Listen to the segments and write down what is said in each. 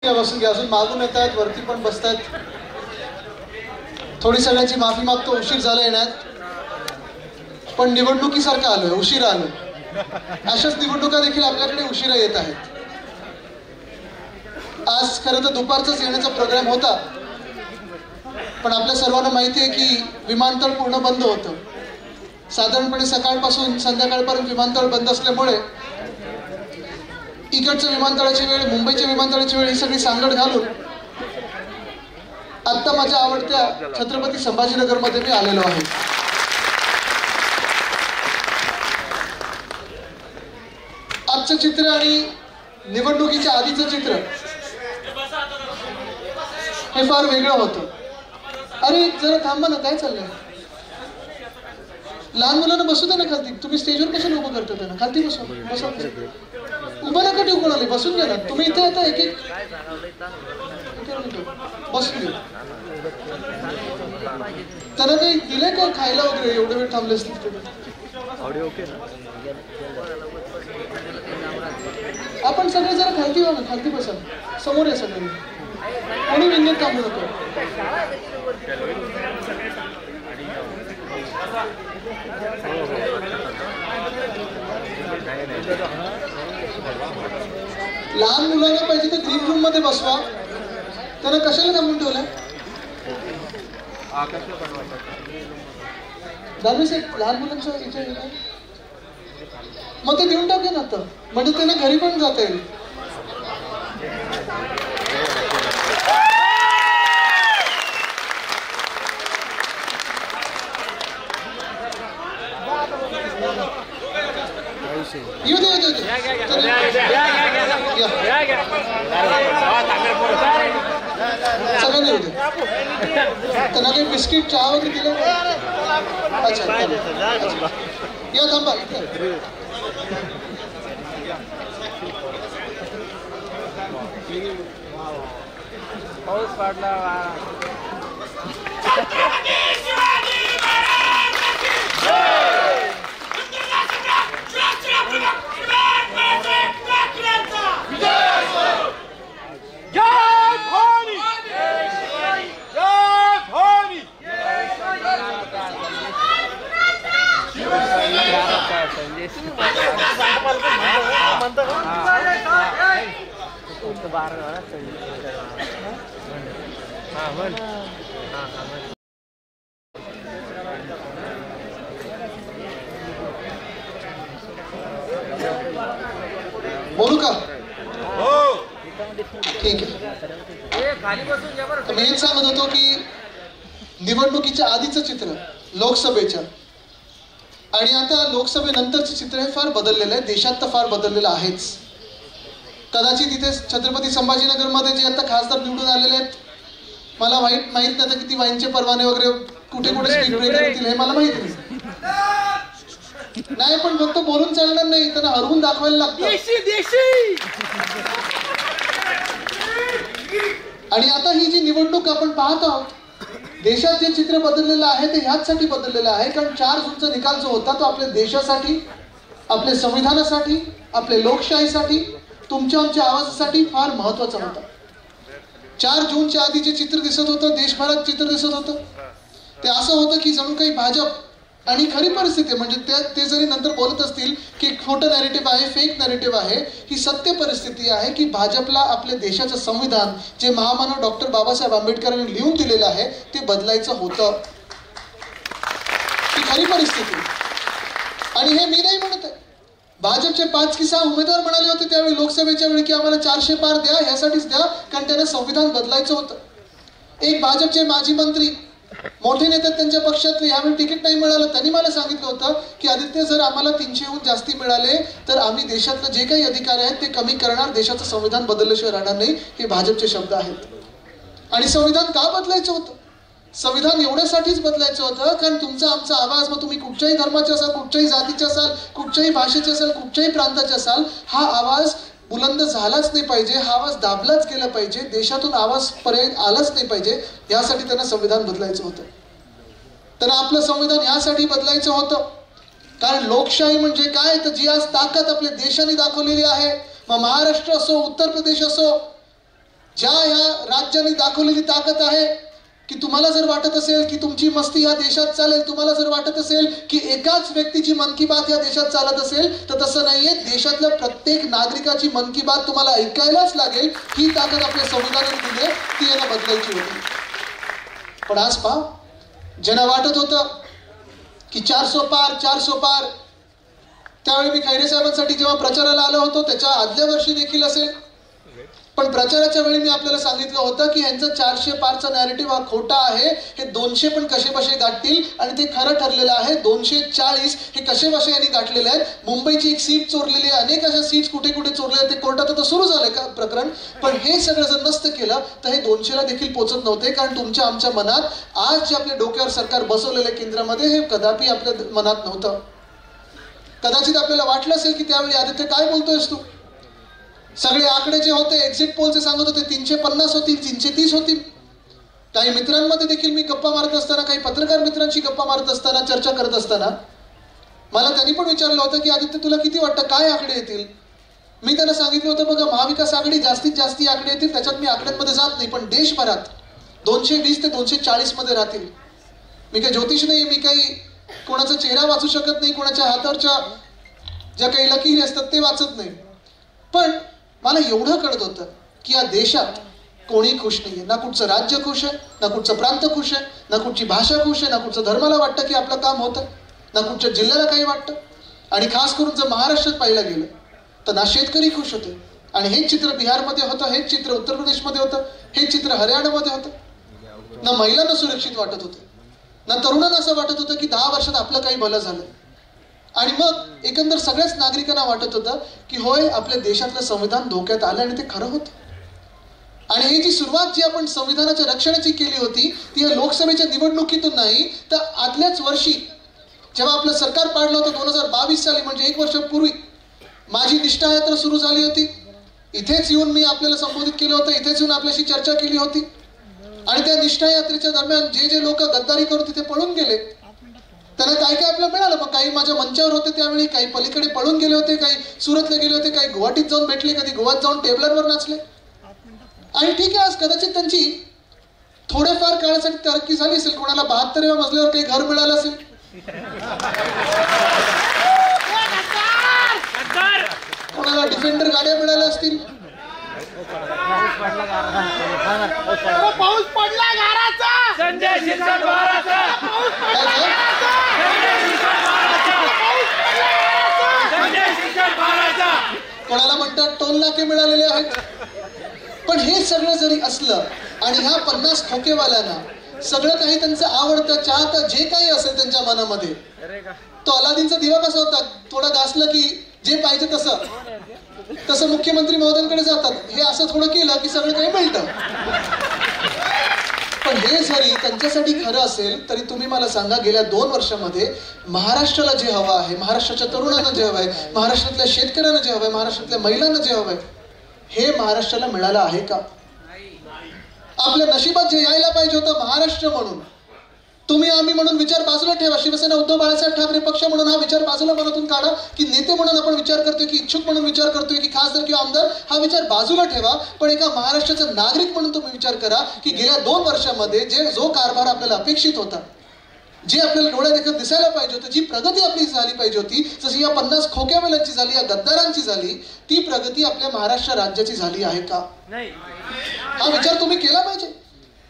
बसून घ्या, अजून मागून येत आहेत, वरती पण बसतात. थोडी सगळ्यांची माफी मागतो, उशीर झाला येण्यात, पण निवडणुकीसारखं आलोय, उशीर आलोय. अशाच निवडणुका देखील आपल्याकडे उशिरा येत आहेत. आज खरं तर दुपारचाच येण्याचा प्रोग्राम होता, पण आपल्या सर्वांना माहिती आहे की विमानतळ पूर्ण बंद होतं. साधारणपणे सकाळपासून संध्याकाळपर्यंत विमानतळ बंद असल्यामुळे इकडच्या विमानतळाची वेळ, मुंबईच्या विमानतळाची वेळ ही सगळी सांगड घालून आत्ता माझ्या आवडत्या छत्रपती संभाजीनगरमध्ये मी आलेलो आहे. आजचं चित्र आणि निवडणुकीच्या आधीचं चित्र हे फार वेगळं होतं. अरे जरा थांबा ना, काय चाललंय? लहान मुलांना बसू दे ना खालती. तुम्ही स्टेजवर कशाला उभं करता त्यांना? खालती बसू. उभं नका ठेवू कोणाला, बसून घ्या ना. तुम्ही इथे आता एक एक बसून घ्या. त्यांना काही दिलंय का खायला वगैरे? एवढे वेळ थांबले असतील. आपण सगळे जरा खालती व्हा ना, खालती बसा. समोर या सगळ्यांनी. कोणी विंगेत थांबू नको. लहान मुलांना पाहिजे तर ग्रीन रूम मध्ये बसवा. त्यांना कशाला थांबून ठेवलंय? लहान मुलांचं इथे मग ते देऊन टाके ना आता, म्हणजे त्यांना घरी पण जाता येईल. येऊ दे येऊ दे. सगळ्यांना येऊ दे. त्यांना काही बिस्किट चहा वगैरे दिलं? अच्छा या, थांबा. पाऊस पडला. बोलू का? ठीक आहे. मी हेच सांगत होतो की निवडणुकीच्या आधीचं चित्र लोकसभेच्या आणि आता लोकसभेनंतरचं चित्र हे फार बदललेलं आहे. देशात तर फार बदललेलं आहेच. कदाचित इथे छत्रपती संभाजीनगरमध्ये जे आता खासदार निवडून आलेले आहेत, मला माहित नाही किती वाईनचे परवाने वगैरे कुठे कुठे स्पीड ब्रेकर होतील हे मला माहित नाही. पण फक्त बोलून चालणार नाही, त्यांना हरवून दाखवायला लागतं. आणि आता ही जी निवडणूक आपण पाहत आहोत, देशात जे चित्र बदललेलं आहे ते ह्याचसाठी बदललेलं आहे कारण 4 जूनचा निकाल जो होता तो आपल्या देशासाठी, आपल्या संविधानासाठी, आपल्या लोकशाहीसाठी, तुमच्या आमच्या आवाजासाठी फार महत्वाचा होता. 4 जूनच्या आधी जे चित्र दिसत होतं, देशभरात चित्र दिसत होतं, ते असं होतं की जणू काही भाजप, आणि खरी परिस्थिती म्हणजे ते जरी नंतर बोलत असतील की खोटं नॅरेटिव्ह आहे, फेक नॅरेटिव्ह आहे, ही सत्य परिस्थिती आहे की भाजपला आपल्या देशाचं संविधान जे महामानव डॉक्टर बाबासाहेब आंबेडकरांनी लिहून दिलेलं आहे ते बदलायचं होतं. ही खरी परिस्थिती. आणि हे मी नाही म्हणत आहे. भाजपचे 5 की 6 उमेदवार म्हणाले होते त्यावेळी लोकसभेच्या वेळी की आम्हाला 400 पार द्या, ह्यासाठीच द्या कारण त्यांना संविधान बदलायचं होतं. एक भाजपचे माजी मंत्री, मोठे नेते त्यांच्या पक्षातले, यावेळी तिकीट नाही मिळालं, त्यांनी मला सांगितलं होतं की आदित्य जर आम्हाला 300हून जास्ती मिळाले तर आम्ही देशातले जे काही अधिकार आहेत ते कमी करणार, देशाचं संविधान बदलल्याशिवाय राहणार नाही. हे भाजपचे शब्द आहेत. आणि संविधान का बदलायचं होतं? संविधान एवढ्यासाठीच बदलायचं होतं कारण तुमचा आमचा आवाज, मग तुम्ही कुठच्याही धर्माचे असाल, कुठच्याही जातीचे असाल, कुठच्याही भाषेचे असाल, कुठच्याही प्रांताचे असाल, हा आवाज बुलंद झालाच नाही पाहिजे, हा आवाज दाबलाच गेला पाहिजे, देशातून आवाज पर्यंत आलाच नाही पाहिजे. यासाठी त्यांना संविधान बदलायचं होतं. त्यांना आपलं संविधान यासाठी बदलायचं होतं कारण लोकशाही म्हणजे काय, तर जी आज ताकद आपल्या देशाने दाखवलेली आहे, मग महाराष्ट्र असो, उत्तर प्रदेश असो, ज्या ह्या राज्याने दाखवलेली ताकद आहे की तुम्हाला जर वाटत असेल की तुमची मस्ती या देशात चालेल, तुम्हाला जर वाटत असेल की एकाच व्यक्तीची मन की बात या देशात चालत असेल, तर तसं नाहीये. देशातल्या प्रत्येक नागरिकाची मन की बात तुम्हाला ऐकायलाच लागेल. ही ताकद आपल्या संविधानाने दिली आहे, ती यांना बदलायची होती. पण आज पहा, ज्यांना वाटत होतं की 400 पार 400 पार, त्यावेळी मी खैरे साहेबांसाठी जेव्हा प्रचाराला आलो होतो त्याच्या आदल्या वर्षी देखील असेल, पण प्रचाराच्या वेळी मी आपल्याला सांगितलं होतं की यांचं 400 पारचा नॅरेटिव्ह हा खोटा आहे. हे 200 पण कसेबसे गाठतील आणि ते खरं ठरलेलं आहे. 240 हे कसेबसे यांनी गाठलेले आहेत. मुंबईची एक सीट चोरलेली आहे, अनेक अशा सीट्स कुठे कुठे चोरले, ते कोर्टात आता सुरू झालंय का प्रकरण. पण हे सगळं जर नसतं केलं तर हे 200ला देखील पोहोचत नव्हते. कारण तुमच्या आमच्या मनात आज जे आपल्या डोक्यावर सरकार बसवलेलं केंद्रामध्ये हे कदापि आपल्या मनात नव्हतं. कदाचित आपल्याला वाटलं असेल की त्यावेळी आदित्य काय बोलतोयस तू, सगळे आकडे जे होते एक्झिट पोलचे सांगत होते 350 होतील, 330 होतील. काही मित्रांमध्ये देखील मी गप्पा मारत असताना, काही पत्रकार मित्रांशी गप्पा मारत असताना, चर्चा करत असताना मला त्यांनी पण विचारलं होतं की आदित्य तुला किती वाटतं काय आकडे येतील. मी त्यांना सांगितलं होतं बघा, महाविकास आघाडी जास्तीत जास्त आकडे येतील, त्याच्यात मी आकड्यांमध्ये जात नाही, पण देशभरात 220 ते 240 मध्ये राहतील. मी काही ज्योतिष नाही, मी काही कोणाचा चेहरा वाचू शकत नाही, कोणाच्या हातावरच्या ज्या काही लकीरी असतात ते वाचत नाही. पण मला एवढं कळत होतं की या देशात कोणी खुश नाहीये. ना कुठचं राज्य खुश आहे, ना कुठचं प्रांत खुश आहे, ना कुठची भाषा खुश आहे, ना कुठचं धर्माला वाटतं की आपलं काम होतं, ना कुठच्या जिल्ह्याला काही वाटतं. आणि खास करून जर महाराष्ट्रात पाहिलं गेलं तर ना शेतकरी खुश होते. आणि हेच चित्र बिहारमध्ये होतं, हेच चित्र उत्तर प्रदेशमध्ये होतं, हेच चित्र हरियाणामध्ये होतं. ना महिलांना सुरक्षित वाटत होते, ना तरुणांना असं वाटत होतं की 10 वर्षात आपलं काही भलं झालं. आणि मग एकंदर सगळ्याच नागरिकांना वाटत होतं की होय आपल्या देशातलं संविधान धोक्यात आलं, आणि ते खरं होतं. आणि ही जी सुरुवात जी आपण संविधानाच्या रक्षणाची केली होती ती या लोकसभेच्या निवडणुकीतून नाही, तर आदल्याच वर्षी जेव्हा आपलं सरकार पाडलं होतं 2022 साली, म्हणजे 1 वर्षापूर्वी माझी निष्ठा यात्रा सुरू झाली होती. इथेच येऊन मी आपल्याला संबोधित केलं होतं, इथेच येऊन आपल्याशी चर्चा केली होती. आणि त्या निष्ठा यात्रेच्या दरम्यान जे जे लोक गद्दारी करून तिथे पळून गेले त्यांना काय काय आपल्याला मिळालं. मग काही माझ्या मंचावर होते त्यावेळी, काही पलीकडे पळून गेले होते, काही सुरतला गेले होते, काही गुवाहाटीत जाऊन भेटले, कधी गोव्यात जाऊन टेबलांवर नाचले. आणि ठीक आहे, आज कदाचित त्यांची थोड्याफार काळासाठी तरक्की झाली असेल. कोणाला 72व्या मजल्यावर काही घर मिळालं असेल, कोणाला डिफेंडर गाड्या मिळाल्या असतील. पाऊस पडला घराचा, संजय शिरसाट महाराजा, कोणाला म्हणतात टोल नाके मिळालेले आहेत. पण हे सगळं जरी असलं आणि ह्या 50 खोकेवाल्यांना सगळं काही त्यांचं आवडतं, चाहतं, जे काही असेल त्यांच्या मनामध्ये, तो अलादीनचा दिवा कसा होता, थोडं घासलं की जे पाहिजे तसं मुख्यमंत्री महोदयांकडे जातात. हे असं थोडं केलं की सगळं काही मिळतं. पण हे जरी त्यांच्यासाठी खरं असेल तरी तुम्ही मला सांगा, गेल्या 2 वर्षामध्ये महाराष्ट्राला जे हवं आहे, महाराष्ट्राच्या तरुणांना जे हवं आहे, महाराष्ट्रातल्या शेतकऱ्यांना जे हवं आहे, महाराष्ट्रातल्या महिलांना जे हवं आहे, हे महाराष्ट्राला मिळालं आहे का? आपल्या नशिबात जे यायला पाहिजे होतं महाराष्ट्र म्हणून, तुम्ही आम्ही म्हणून विचार बाजूला ठेवा. शिवसेना उद्धव बाळासाहेब ठाकरे पक्ष म्हणून हा विचार बाजूला मनातून काढा, की नेते म्हणून आपण विचार करतोय, की इच्छुक म्हणून विचार करतोय, की खासदार किंवा आमदार, हा विचार बाजूला ठेवा. पण एका महाराष्ट्राचा नागरिक म्हणून तुम्ही विचार करा की गेल्या 2 वर्षामध्ये जो कारभार आपल्याला अपेक्षित होता, जे आपल्याला डोळ्या देखत दिसायला पाहिजे होतं, जी प्रगती आपली झाली पाहिजे होती, जशी या 50 खोक्यावाल्यांची झाली, या गद्दारांची झाली, ती प्रगती आपल्या महाराष्ट्र राज्याची झाली आहे का? हा विचार तुम्ही केला पाहिजे.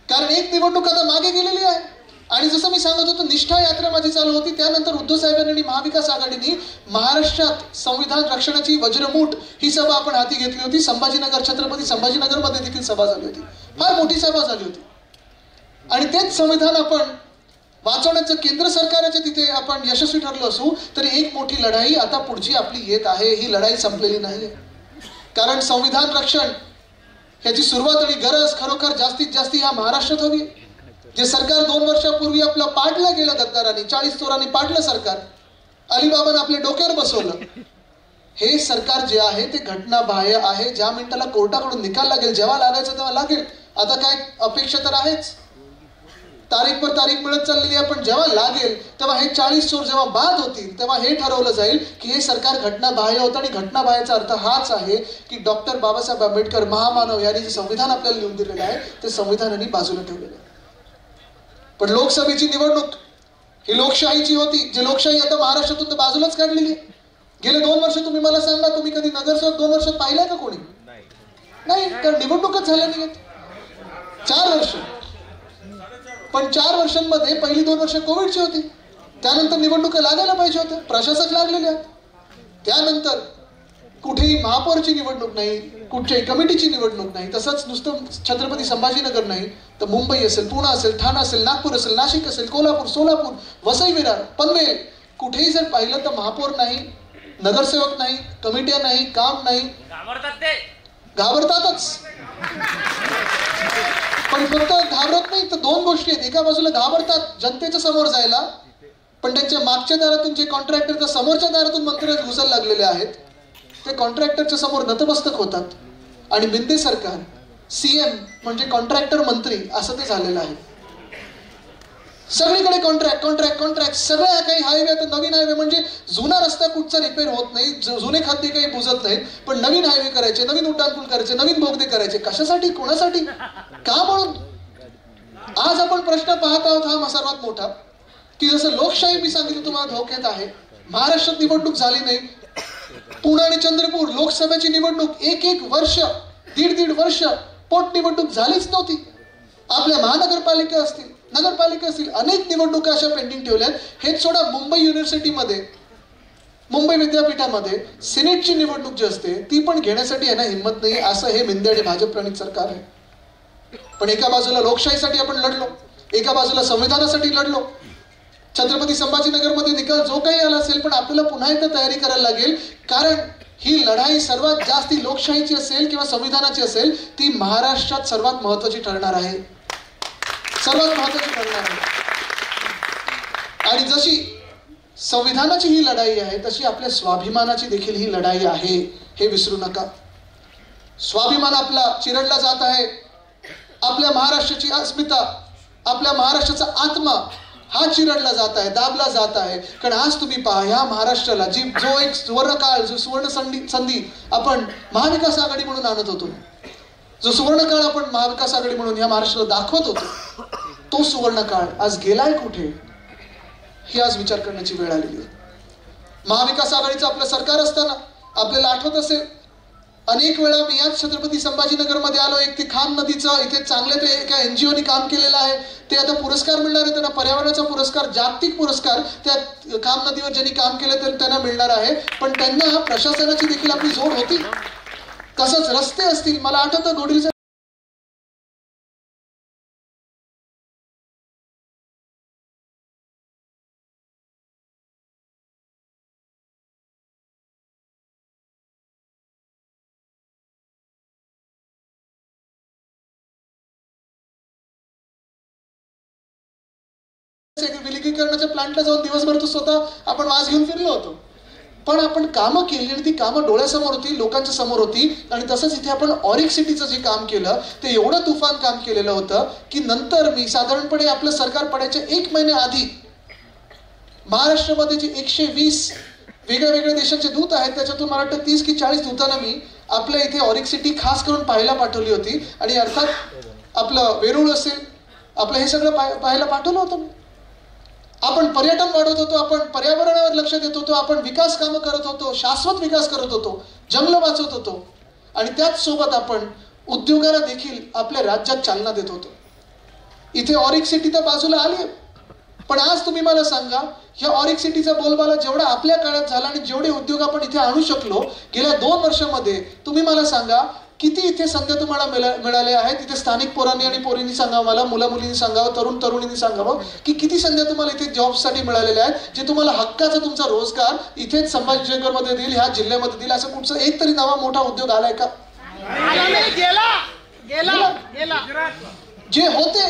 कारण एक निवडणूक आता मागे गेलेली आहे. आणि जसं मी सांगत होतो, निष्ठा यात्रा माझी चालू होती, त्यानंतर उद्धव साहेबांनी महाविकास आघाडीने महाराष्ट्रात संविधान रक्षणाची वज्रमूठ ही सभा आपण हाती घेतली होती. संभाजीनगर, छत्रपती संभाजीनगरमध्ये देखील सभा झाली होती, फार मोठी सभा झाली होती. आणि तेच संविधान आपण वाचवण्याचं केंद्र सरकारच्या तिथे आपण यशस्वी ठरलो असू तरी एक मोठी लढाई आता पुढची आपली येत आहे. ही लढाई संपलेली नाहीये. कारण संविधान रक्षण ह्याची सुरुवात आणि गरज खरोखर जास्तीत जास्त ह्या महाराष्ट्रात हवी. जे सरकार 2 वर्षापूर्वी आपलं पाडलं गेलं गद्दारांनी, 40 चोरांनी पाडलं सरकार, अलिबाबानं आपल्या डोक्यावर बसवलं, हे सरकार जे आहे ते घटनाबाह्य आहे. ज्या मिनिटाला कोर्टाकडून निकाल लागेल, जेव्हा लागायचं तेव्हा लागेल. आता काय अपेक्षा तर आहेच. तारीख पर तारीख मिळत चाललेली आहे, पण जेव्हा लागेल तेव्हा हे 40 चोर जेव्हा बाद होतील तेव्हा हे ठरवलं जाईल की हे सरकार घटनाबाह्य होतं. आणि घटनाबाह्यचा अर्थ हाच आहे की डॉक्टर बाबासाहेब आंबेडकर महामानव यांनी जे संविधान आपल्याला लिहून दिलेलं आहे ते संविधानाने बाजूला ठेवलेलं आहे. पण लोकसभेची निवडणूक ही लोकशाहीची होती, जी लोकशाही आता महाराष्ट्रातून तर बाजूलाच काढलेली आहे. गेले 2 वर्ष तुम्ही मला सांगा, तुम्ही कधी नगरसेवक 2 वर्षात पाहिलाय का कोणी? नाही, कारण निवडणूकच झाल्या नाही. 4 वर्ष, पण 4 वर्षांमध्ये पहिली 2 वर्ष कोविडची होती, त्यानंतर निवडणुका लागायला पाहिजे होत्या, प्रशासक लागलेले आहेत. त्यानंतर कुठेही महापौरची निवडणूक नाही, कुठच्याही कमिटीची निवडणूक नाही. तसंच नुसतं छत्रपती संभाजीनगर नाही तर मुंबई असेल, पुणे असेल, ठाणे असेल, नागपूर असेल, नाशिक असेल, कोल्हापूर, सोलापूर, वसई विरार, पनवेल, कुठेही जर पाहिलं तर महापौर नाही, नगरसेवक नाही, कमिट्या नाही, काम नाही. घाबरतातच. पण फक्त घाबरत नाही तर 2 गोष्टी आहेत. एका बाजूला घाबरतात जनतेच्या समोर जायला, पण त्यांच्या मागच्या दारातून जे कॉन्ट्रॅक्टर तर समोरच्या दारातून मंत्री घुसायला लागलेले आहेत ते कॉन्ट्रॅक्टरच्या समोर नतमस्तक होतात. आणि मिंदे सरकार सीएम म्हणजे कॉन्ट्रॅक्टर मंत्री असं ते झालेलं आहे. सगळीकडे कॉन्ट्रॅक्ट कॉन्ट्रॅक्ट कॉन्ट्रॅक्ट. सगळ्या काही हायवे, आता नवीन हायवे म्हणजे जुना रस्ता कुठचा रिपेअर होत नाही, जुने खाद्य काही बुजत नाहीत, पण नवीन हायवे करायचे, नवीन उड्डाणपूल करायचे, नवीन बोगदे करायचे. कशासाठी, कोणासाठी, का म्हणून? आज आपण प्रश्न पाहत आहोत हा सर्वात मोठा, की जसं लोकशाही मी सांगितलं तुम्हाला धोक्यात आहे. महाराष्ट्रात निवडणूक झाली नाही, पुणे आणि चंद्रपूर लोकसभेची निवडणूक 1 वर्ष, 1.5 वर्ष पोटनिवडणूक झालीच नव्हती. आपल्या महानगरपालिका असतील, नगरपालिका असतील, अनेक निवडणुका अशा पेंडिंग ठेवल्यात. हेच सोडा, मुंबई युनिव्हर्सिटीमध्ये, मुंबई विद्यापीठामध्ये सिनेटची निवडणूक जी असते ती पण घेण्यासाठी यांना हिंमत नाही. असं हे मिंदे आणि भाजप प्रणित सरकार आहे. पण एका बाजूला लोकशाहीसाठी आपण लढलो, एका बाजूला संविधानासाठी लढलो. छत्रपती संभाजीनगरमध्ये निकाल जो काही आला असेल, पण आपल्याला पुन्हा एकदा तयारी करायला लागेल, कारण ही लढाई सर्वात जास्ती लोकशाहीची असेल किंवा संविधानाची असेल, ती महाराष्ट्रात सर्वात महत्वाची ठरणार आहे, सर्वात महत्वाची ठरणार आहे. आणि जशी संविधानाची ही लढाई आहे तशी आपल्या स्वाभिमानाची देखील ही लढाई आहे, हे विसरू नका. स्वाभिमान आपला चिरडला जात आहे. आपल्या महाराष्ट्राची अस्मिता, आपल्या महाराष्ट्राचा आत्मा हा चिरडला जात आहे, दाबला जात आहे. कारण आज तुम्ही पहा, ह्या महाराष्ट्राला जो एक सुवर्णकाळ, जो सुवर्ण संधी आपण महाविकास आघाडी म्हणून आणत होतो, जो सुवर्णकाळ आपण महाविकास आघाडी म्हणून ह्या महाराष्ट्राला दाखवत होतो, तो सुवर्णकाळ आज गेलाय कुठे, ही आज विचार करण्याची वेळ आलेली आहे. महाविकास आघाडीचं आपलं सरकार असताना आपल्याला आठवत असेल, अनेक वेळा मी याच छत्रपती संभाजीनगरमध्ये आलो. एक ते खाम नदीचं इथे चांगले ते एका NGOनी काम केलेलं आहे, ते आता पुरस्कार मिळणार आहे त्यांना, पर्यावरणाचा पुरस्कार, जागतिक पुरस्कार त्या खाम नदीवर ज्यांनी काम केलं तर त्यांना मिळणार आहे. पण त्यांना प्रशासनाची देखील आपली जोड होती. तसंच रस्ते असतील, मला आठवतं गोडीलचं विलगीकरणाच्या प्लांटला जाऊन दिवसभर तो स्वतः आपण वास घेऊन फिरलो होतो. पण आपण कामं केली आणि ती कामं डोळ्यासमोर होती, लोकांच्या समोर होती. आणि तसंच इथे आपण ऑरिक सिटीचं जे काम केलं ते एवढं तुफान काम केलेलं होतं की नंतर मी साधारणपणे आपलं सरकार पडायच्या 1 महिन्याआधी महाराष्ट्रामध्ये जे 120 वेगळ्या वेगळ्या देशांचे दूत आहेत त्याच्यातून मला वाटतं 30 की 40 दूतांना मी आपल्या इथे ऑरिक सिटी खास करून पाहायला पाठवली होती. आणि अर्थात आपलं वेरूळ असेल, आपलं हे सगळं पाहायला पाठवलं होतं. आपण पर्यटन वाढवत होतो, आपण पर्यावरणावर लक्ष देत होतो, आपण विकास कामं करत होतो, शाश्वत विकास करत होतो, जंगल वाचवत होतो. आणि त्याच सोबत आपण उद्योगाला देखील आपल्या राज्यात चालना देत होतो. इथे ऑरिक सिटी तर बाजूला आली, पण आज तुम्ही मला सांगा, ह्या ऑरिक सिटीचा बोलबाला जेवढा आपल्या काळात झाला आणि जेवढे उद्योग आपण इथे आणू शकलो गेल्या 2 वर्षामध्ये, तुम्ही मला सांगा किती इथे संधी तुम्हाला मिळाल्या आहेत. इथे स्थानिक पोरांनी आणि पोरींनी सांगावं, मला मुला मुलींनी सांगावं, तरुण तरुणींनी सांगावं की किती संध्या तुम्हाला इथे जॉबसाठी मिळालेल्या आहेत, जे तुम्हाला हक्काचा तुमचा रोजगार इथेच संभाजीनगरमध्ये देईल, ह्या जिल्ह्यामध्ये देईल. असं कुठचं एक तरी नवा मोठा उद्योग आलाय का? जे होते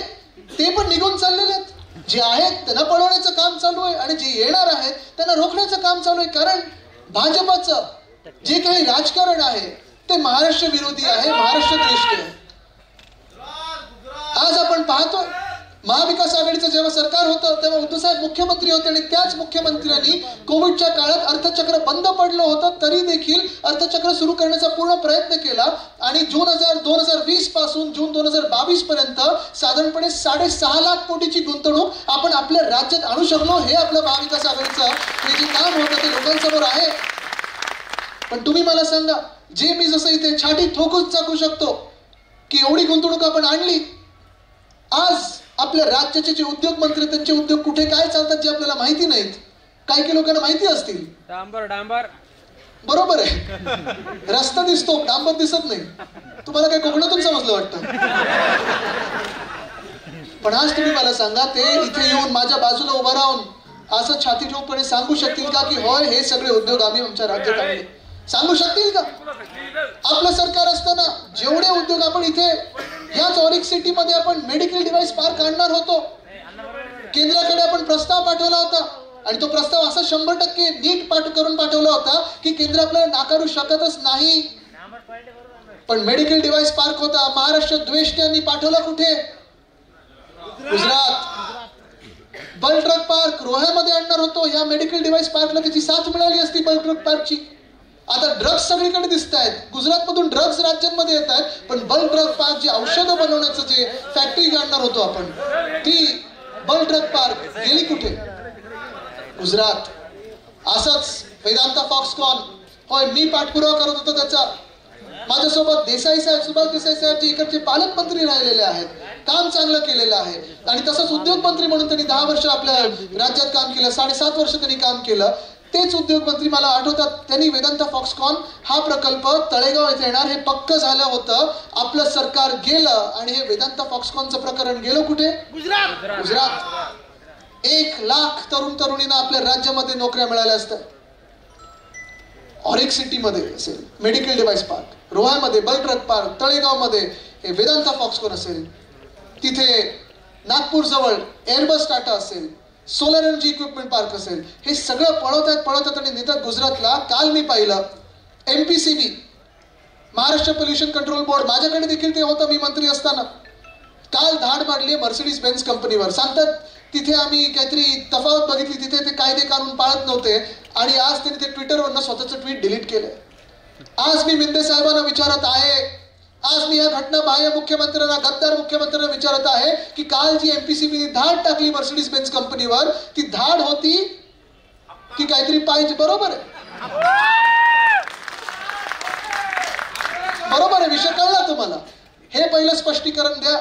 ते पण निघून चाललेले आहेत, जे आहेत त्यांना पळवण्याचं काम चालू आहे आणि जे येणार आहेत त्यांना रोखण्याचं काम चालू आहे. कारण भाजपाचं जे काही राजकारण आहे ते महाराष्ट्र विरोधी आहे, महाराष्ट्र द्वेषी आहे. आज आपण पाहतो महाविकास आघाडीचं जेव्हा सरकार होतं तेव्हा उद्धव साहेब मुख्यमंत्री होते आणि त्याच मुख्यमंत्र्यांनी कोविडच्या काळात अर्थचक्र बंद पडलं होतं तरी देखील अर्थचक्र सुरू करण्याचा पूर्ण प्रयत्न केला आणि जून 2020 पासून जून 2022 पर्यंत साधारणपणे 6.5 लाख कोटीची गुंतवणूक आपण आपल्या राज्यात आणू शकलो. हे आपलं महाविकास आघाडीचं हे जे काम होतं ते लोकांसमोर आहे. पण तुम्ही मला सांगा, जे मी जसं इथे छाती ठोकून सांगू शकतो की एवढी गुंतवणूक आपण आणली, आज आपल्या राज्याचे जे उद्योग मंत्री त्यांचे उद्योग कुठे काय चालतात जे आपल्याला माहिती नाहीत. काही काही लोकांना माहिती असतील. डांबर बरोबर आहे, रस्ता दिसतो डांबर दिसत नाही. तुम्हाला काय कोकणातून समजलं वाटतं. पण आज तुम्ही मला सांगा, ते इथे येऊन माझ्या बाजूला उभं राहून असं छाती ठोकपणे सांगू शकतील का की होय हे सगळे उद्योग आम्ही आमच्या राज्यात आणले? सांगू शकतील का? आपलं सरकार असताना जेवढे उद्योग आपण इथे ह्याच ऑरिक सिटी मध्ये आपण मेडिकल डिव्हाइस पार्क आणणार होतो, केंद्राकडे आपण प्रस्ताव पाठवला होता आणि तो प्रस्ताव असा 100% नीट करून पाठवला होता की केंद्र आपल्याला नाकारू शकतच नाही. पण मेडिकल डिव्हाइस पार्क होता, महाराष्ट्र द्वेषांनी पाठवला कुठे? गुजरात. बल्क ट्रक पार्क रोह्यामध्ये आणणार होतो. या मेडिकल डिव्हाइस पार्कला त्याची साथ मिळाली असती बल्क ट्रक पार्कची. आता ड्रग्स सगळीकडे दिसत आहेत, गुजरातमधून ड्रग्स राज्यांमध्ये येत आहेत, पण बल्क ड्रग पार्क जे औषधं बनवण्याचं जे फॅक्टरी आणणार होतो आपण, ती बल्क ड्रग पार्क गेली कुठे? गुजरात. असंच वेदांता फॉक्सकॉन, होय मी पाठपुरावा करत होतो त्याचा. माझ्यासोबत देसाई साहेब, सुभाष देसाई साहेब जे इकडचे पालकमंत्री राहिलेले आहेत, काम चांगलं केलेलं आहे. आणि तसंच उद्योग मंत्री म्हणून त्यांनी 10 वर्ष आपल्या राज्यात काम केलं, 7.5 वर्ष त्यांनी काम केलं. तेच उद्योग मंत्री मला आठवतात, त्यांनी वेदांता फॉक्सकॉन हा प्रकल्प तळेगाव येथे येणार हे पक्क झालं होतं. आपलं सरकार गेलं आणि हे वेदांता फॉक्सकॉनचं प्रकरण गेलं कुठे? गुजरात. 1 लाख तरुण तरुणींना आपल्या राज्यामध्ये नोकऱ्या मिळाल्या असतात. ऑरिक सिटी मध्ये असेल मेडिकल डिव्हाइस पार्क, रोह्यामध्ये बल्क ट्रक पार्क, तळेगाव मध्ये हे वेदांता फॉक्सकॉन असेल, तिथे नागपूर जवळ एअरबस टाटा असेल, सोलर एनर्जी इक्विपमेंट पार्क असेल, हे सगळं पळवतात आणि नेतात गुजरातला. काल मी पाहिलं MPCB, Maharashtra pollution control board, माझ्याकडे देखील ते होतं मी मंत्री असताना. काल धाड मारली मर्सिडीज बेन्झ कंपनीवर. सांगतात तिथे आम्ही काहीतरी तफावत बघितली, तिथे ते कायदे कानून पाळत नव्हते आणि आज त्यांनी ते ट्विटरवरनं स्वतःचं ट्विट डिलीट केलंय. आज मी मिंदे साहेबांना विचारत आहे, आज मी या घटना बाह्य मुख्यमंत्र्यांना, गद्दार मुख्यमंत्र्यांना विचारत आहे की काल जी MPCB धाड टाकली मर्सिडीज बेन्झ कंपनीवर, ती धाड होती की काहीतरी पाहिजे? बरोबर आहे, बरोबर आहे. विषय कळला तुम्हाला? हे पहिलं स्पष्टीकरण द्या.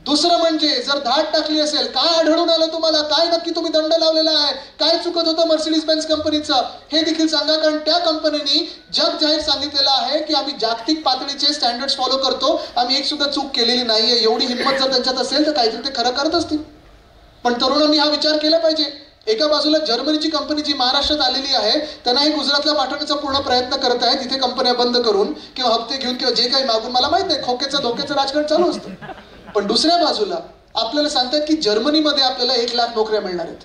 दुसरं म्हणजे जर धाड टाकली असेल, काय आढळून आलं तुम्हाला? काय नक्की तुम्ही दंड लावलेला आहे? काय चुकत होतं मर्सिडीज बेन्झ कंपनीचं हे देखील सांगा. कारण त्या कंपनीने जग जाहीर सांगितलेलं आहे की आम्ही जागतिक पातळीचे स्टँडर्ड्स फॉलो करतो, आम्ही एक सुद्धा चूक केलेली नाहीये. एवढी हिंमत जर त्यांच्यात असेल तर काहीतरी ते खरं करत असतील. पण तरुणांनी हा विचार केला पाहिजे. एका बाजूला जर्मनीची कंपनी जी महाराष्ट्रात आलेली आहे, त्यांनाही गुजरातला पाठवण्याचा पूर्ण प्रयत्न करत आहे, तिथे कंपन्या बंद करून किंवा हप्ते घेऊन किंवा जे काही मागून. मला माहित नाही, खोक्याचं धोक्याचं राजकारण चालू असतं. पण दुसऱ्या बाजूला आपल्याला सांगतात की जर्मनीमध्ये आपल्याला 1 लाख नोकऱ्या मिळणार आहेत.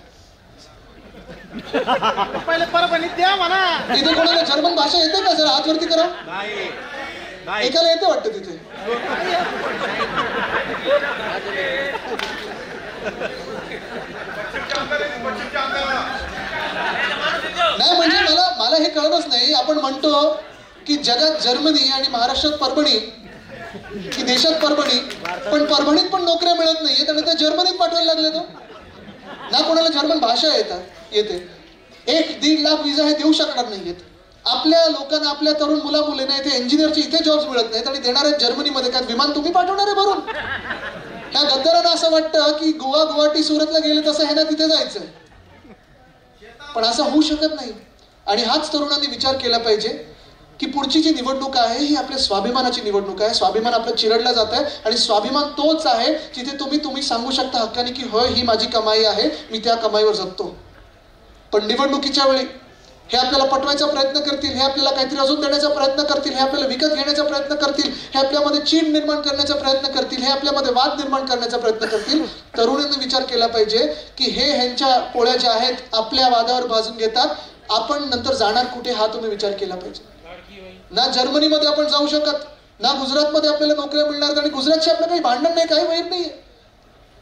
तिथे कोणाला जर्मन भाषा येते का? जरा हात वरती करा. एकाला येते वाटतं तिथे. नाही म्हणजे मला हे कळतच नाही. आपण म्हणतो की जगात जर्मनी आणि महाराष्ट्रात परभणी की देशात परभणी, पण परभणीत पण नोकऱ्या मिळत नाहीयेत आणि त्या जर्मनीत पाठवायला लागले. तो ना कोणाला जर्मन भाषा येते. 1-1.5 लाख विजा हे देऊ शकणार नाहीयेत. आपल्या लोकांना, आपल्या तरुण मुला मुलींना इथे इंजिनियरचे इथे जॉब्स मिळत नाहीत आणि देणार आहेत जर्मनीमध्ये. काय विमान तुम्ही पाठवणार आहे भरून? ह्या गद्दारांना असं वाटतं की गोवा, गुवाहाटी, सुरतला गेले तसं ह्यांना तिथे जायचं, पण असं होऊ शकत नाही. आणि हाच तरुणांनी विचार केला पाहिजे की पुढची जी निवडणूक आहे ही आपल्या स्वाभिमानाची निवडणूक आहे. स्वाभिमान आपलं चिरडला जात आहे आणि स्वाभिमान तोच आहे जिथे तुम्ही सांगू शकता हक्काने की होय ही माझी कमाई आहे, मी त्या कमाईवर जगतो. पण निवडणुकीच्या वेळी हे आपल्याला पटवायचा प्रयत्न करतील, हे आपल्याला काहीतरी अजून देण्याचा प्रयत्न करतील, हे आपल्याला विकत घेण्याचा प्रयत्न करतील, हे आपल्यामध्ये चीड निर्माण करण्याचा प्रयत्न करतील, हे आपल्यामध्ये वाद निर्माण करण्याचा प्रयत्न करतील. तरुणांनी विचार केला पाहिजे की हे ह्यांच्या पोळ्या ज्या आहेत आपल्या वादावर भाजून घेतात, आपण नंतर जाणार कुठे हा तुम्ही विचार केला पाहिजे. ना जर्मनीमध्ये आपण जाऊ शकत, ना गुजरातमध्ये आपल्याला नोकऱ्या मिळणार. आणि गुजरातशी आपलं काही भांडण नाही, काही वैर नाहीये.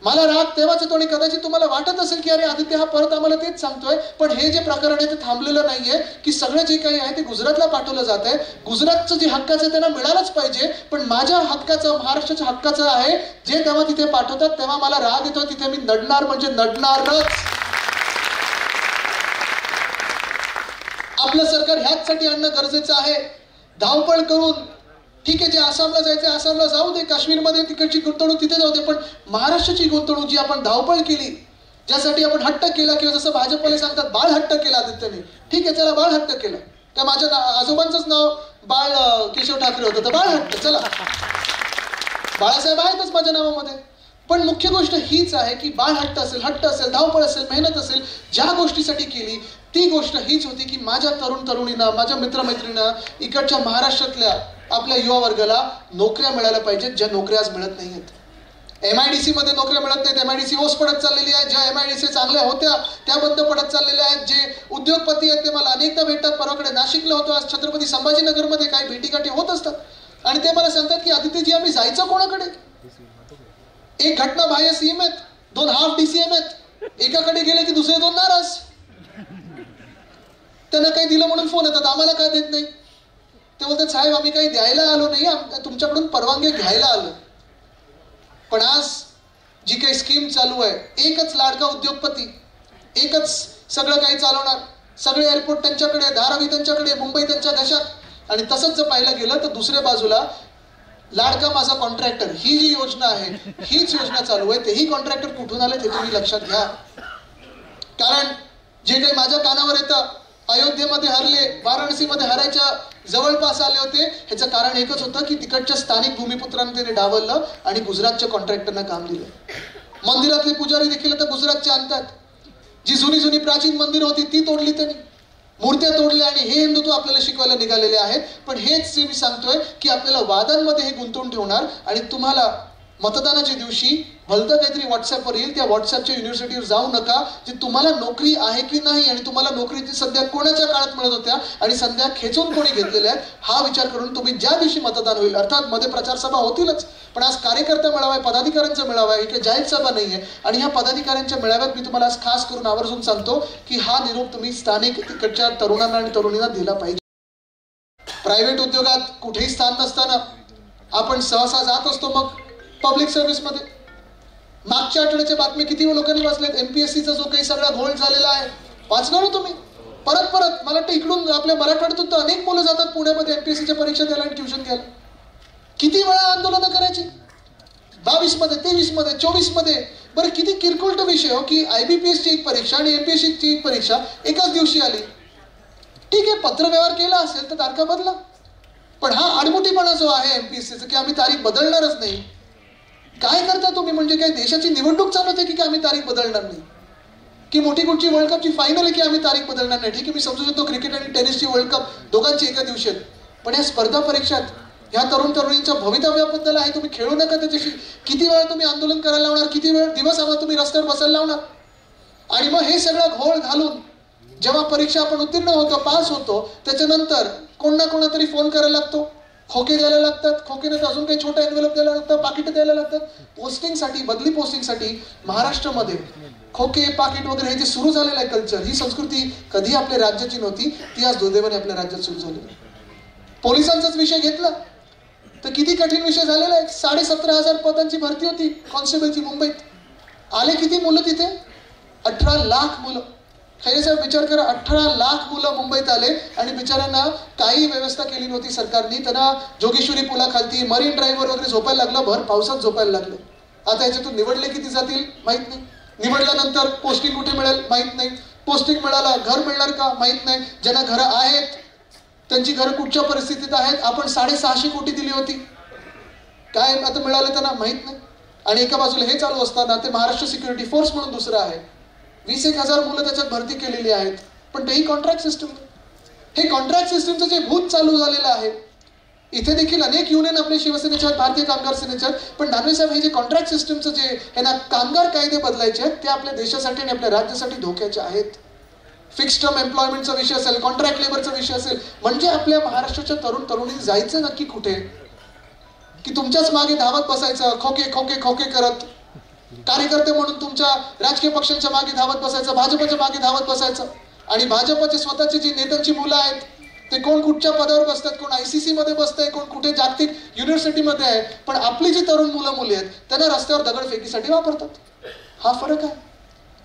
मला राग तेव्हाच येतो आणि कदाचित तुम्हाला वाटत असेल की अरे आदित्य हा परत आम्हाला तेच सांगतोय, पण हे जे प्रकरण आहे ते थांबलेलं नाहीये, की सगळं जे काही आहे ते गुजरातला पाठवलं जात आहे. गुजरातचं जे हक्काचं आहे त्यांना मिळालंच पाहिजे, पण माझ्या हक्काचं, महाराष्ट्राच्या हक्काचं आहे जे तेव्हा तिथे पाठवतात तेव्हा मला राग येतो, तिथे मी नडणार म्हणजे नडणारच. आपलं सरकार ह्याचसाठी आणणं गरजेचं आहे. धावपळ करून ठीक आहे, जे आसामला जायचं आसामला जाऊ दे, काश्मीरमध्ये तिकडची गुंतवणूक तिथे जाऊ दे, पण महाराष्ट्राची गुंतवणूक जी आपण धावपळ केली, ज्यासाठी आपण हट्ट केला, किंवा जसं भाजपवाले सांगतात बाळ हट्ट केला आदित्यने, ठीक आहे चला बाळ हट्ट केला, त्या माझ्या आजोबांचंच नाव बाळ केशव ठाकरे होतं, तर बाळ हट्ट चला, बाळासाहेब आहेतच माझ्या नावामध्ये. पण मुख्य गोष्ट हीच आहे की बाळ हट्ट असेल, धावपळ असेल, मेहनत असेल, ज्या गोष्टीसाठी केली ती गोष्ट हीच होती की माझ्या तरुणींना, माझ्या मित्रमैत्रिणींना, इकडच्या महाराष्ट्रातल्या आपल्या युवा वर्गाला नोकऱ्या मिळायला पाहिजेत, ज्या नोकऱ्या आज मिळत नाहीयेत. MIDC मध्ये नोकऱ्या मिळत नाहीत, MIDC ओस पडत चाललेली आहे. ज्या MIDC चांगल्या होत्या त्या बंद पडत चाललेल्या आहेत. जे उद्योगपती आहेत ते मला अनेकदा भेटतात. परवाकडे नाशिकला होतो, आज छत्रपती संभाजीनगरमध्ये काही भेटीगाठी होत असतात आणि ते मला सांगतात की आदित्यजी आम्ही जायचं कोणाकडे? एक घटना बाह्य CM आहेत, 2 हाफ DCM आहेत, एकाकडे गेले की दुसरे 2 नाराज. त्यांना काही दिलं म्हणून फोन येतात, आम्हाला काय देत नाही? ते बोलतात साहेब आम्ही काही द्यायला आलो नाही, तुमच्याकडून परवानगी घ्यायला आलो. पण आज जी काही स्कीम चालू आहे, एकच लाडका उद्योगपती, एकच सगळं काही चालवणार, सगळे एअरपोर्ट त्यांच्याकडे, धारावी त्यांच्याकडे, मुंबई त्यांच्या देशात. आणि तसंच जर पाहायला गेलं तर दुसऱ्या बाजूला लाडका माझा कॉन्ट्रॅक्टर ही जी योजना आहे, हीच योजना चालू आहे. तेही कॉन्ट्रॅक्टर कुठून आले ते तुम्ही लक्षात घ्या. कारण जे काही माझ्या कानावर येतं, अयोध्येमध्ये हरले, वाराणसीमध्ये हरायच्या जवळपास आले होते, ह्याचं कारण एकच होतं की तिकडच्या स्थानिक भूमिपुत्रांना त्याने डावललं आणि गुजरातच्या कॉन्ट्रॅक्टरना काम दिलं. मंदिरातले पुजारी देखील आता गुजरातचे आणतात. जी जुनी प्राचीन मंदिर होती ती तोडली त्यांनी, मूर्त्या तोडल्या, आणि हे हिंदुत्व आपल्याला शिकवायला निघालेले आहेत. पण हेच मी सांगतोय की आपल्याला वादांमध्ये हे गुंतवून ठेवणार आणि तुम्हाला मतदानाच्या दिवशी भलतं काहीतरी व्हॉट्सअपवर येईल, त्या व्हॉट्सअपच्या युनिव्हर्सिटीवर जाऊ नका. जी तुम्हाला नोकरी आहे की नाही आणि तुम्हाला नोकरी सध्या कोणाच्या काळात मिळत होत्या आणि सध्या खेचून कोणी घेतलेल्या आहेत, हा विचार करून तुम्ही ज्या दिवशी मतदान होईल, अर्थात मध्ये प्रचार सभा होतीलच, पण आज कार्यकर्ता मेळावा आहे, पदाधिकाऱ्यांचा मेळावा आहे, इकडे जाहीर सभा नाही आहे. आणि ह्या पदाधिकाऱ्यांच्या मेळाव्यात मी तुम्हाला आज खास करून आवर्जून सांगतो की हा निरोप तुम्ही स्थानिक तिकडच्या तरुणांना आणि तरुणींना दिला पाहिजे. प्रायव्हेट उद्योगात कुठेही स्थान नसताना आपण सहसा जात असतो मग पब्लिक सर्व्हिसमध्ये. मागच्या आठवड्याच्या बातम्या किती लोकांनी वाचल्यात? MPSCचा जो काही सगळा घोळ झालेला आहे, वाचणार हो तुम्ही परत. मला वाटतं इकडून आपल्या मराठवाड्यातून तर अनेक मुलं जातात पुण्यामध्ये MPSCच्या परीक्षा द्यायला आणि ट्युशन घ्यायला. किती वेळा आंदोलनं करायची? 22 मध्ये, 23 मध्ये, 24 मध्ये. बरं किती किरकोळ विषय हो की IBPS ची एक परीक्षा आणि MPSCची एक परीक्षा एकाच दिवशी आली. ठीक आहे, पत्रव्यवहार केला असेल तर तारखा बदला, पण हा आडमुठीपणा जो आहे MPSCचा की आम्ही तारीख बदलणारच नाही. काय करता तुम्ही? म्हणजे काय देशाची निवडणूक चालू होते की आम्ही तारीख बदलणार नाही? की मोठी कुठची वर्ल्ड कपची फायनल आहे की आम्ही तारीख बदलणार नाही? ठीक आहे, मी समजू शकतो क्रिकेट आणि टेनिसची वर्ल्ड कप दोघांची एका दिवशी आहेत, पण या स्पर्धा परीक्षात ह्या तरुणींच्या भवितव्याबद्दल आहे, तुम्ही खेळू नका त्याच्याशी. किती वेळा तुम्ही आंदोलन करायला लावणार? किती वेळ दिवस आम्हाला तुम्ही रस्त्यावर बसायला लावणार? आणि मग हे सगळं घोळ घालून जेव्हा परीक्षा आपण उत्तीर्ण होतो, पास होतो, त्याच्यानंतर कोण ना कोणातरी फोन करायला लागतो, खोके द्यायला लागतात, खोकेने अजून काही छोटा एन्व्हलप द्यायला लागतं, पाकिट द्यायला लागतात. पोस्टिंगसाठी, बदली पोस्टिंगसाठी महाराष्ट्रामध्ये खोके, पाकिट वगैरे हे जे सुरू झालेलं आहे कल्चर, ही संस्कृती कधी आपल्या राज्याची नव्हती, ती आज दुर्दैवाने आपल्या राज्यात सुरू झालेली आहे. पोलिसांचाच विषय घेतला तर किती कठीण विषय झालेला आहे. 17,500 पदांची भरती होती कॉन्स्टेबलची मुंबईत. आले किती मुलं तिथे? 18 लाख मुलं. खैरेसाहेब विचार करा, 18 लाख मुलं मुंबईत आले आणि बिचाऱ्यांना काही व्यवस्था केली नव्हती सरकारनी. त्यांना जोगेश्वरी पुलाखालती, मरीन ड्राईव्हवर वगैरे झोपायला लागलं, भर पावसात झोपायला लागलं. आता याच्यातून निवडले किती जातील माहित नाही. निवडल्यानंतर पोस्टिंग कुठे मिळेल माहित नाही. पोस्टिंग मिळाला, घर मिळणार का माहित नाही. ज्यांना घरं आहेत त्यांची घरं कुठच्या परिस्थितीत आहेत. आपण 650 कोटी दिली होती, काय आता मिळाले त्यांना माहित नाही. आणि एका बाजूला हे चालू असताना ते महाराष्ट्र सिक्युरिटी फोर्स म्हणून दुसरं आहे, 20,000 मुलं त्याच्यात भरती केलेली आहेत, पण तेही कॉन्ट्रॅक्ट सिस्टम. हे कॉन्ट्रॅक्ट सिस्टमचं जे भूत चालू झालेलं आहे, इथे देखील अनेक युनियन आपले शिवसेनेच्या, भारतीय कामगार सेनेच्या, पण दानवे साहेब हे जे कॉन्ट्रॅक्ट सिस्टमचं जे आहे ना, कामगार कायदे बदलायचे आहेत, ते आपल्या देशासाठी आणि आपल्या राज्यासाठी धोक्याचे आहेत. फिक्स्ड टर्म एम्प्लॉयमेंटचा विषय असेल, कॉन्ट्रॅक्ट लेबरचा विषय असेल, म्हणजे आपल्या महाराष्ट्राच्या तरुणी जायचं नक्की कुठे? की तुमच्याच मागे धावत बसायचं, खोके खोके खोके करत. कार्यकर्ते म्हणून तुमच्या राजकीय पक्षांच्या मागे धावत बसायचं, भाजपच्या मागे धावत बसायचं. आणि भाजपचे स्वतःची जी नेत्यांची मुलं आहेत ते कोण कुठच्या पदावर बसतात, कोण ICC मध्ये बसतंय, कोण कुठे जागतिक युनिव्हर्सिटीमध्ये आहे, पण आपली जी तरुण मुलं मुली आहेत त्यांना रस्त्यावर दगडफेकीसाठी वापरतात. हा फरक आहे,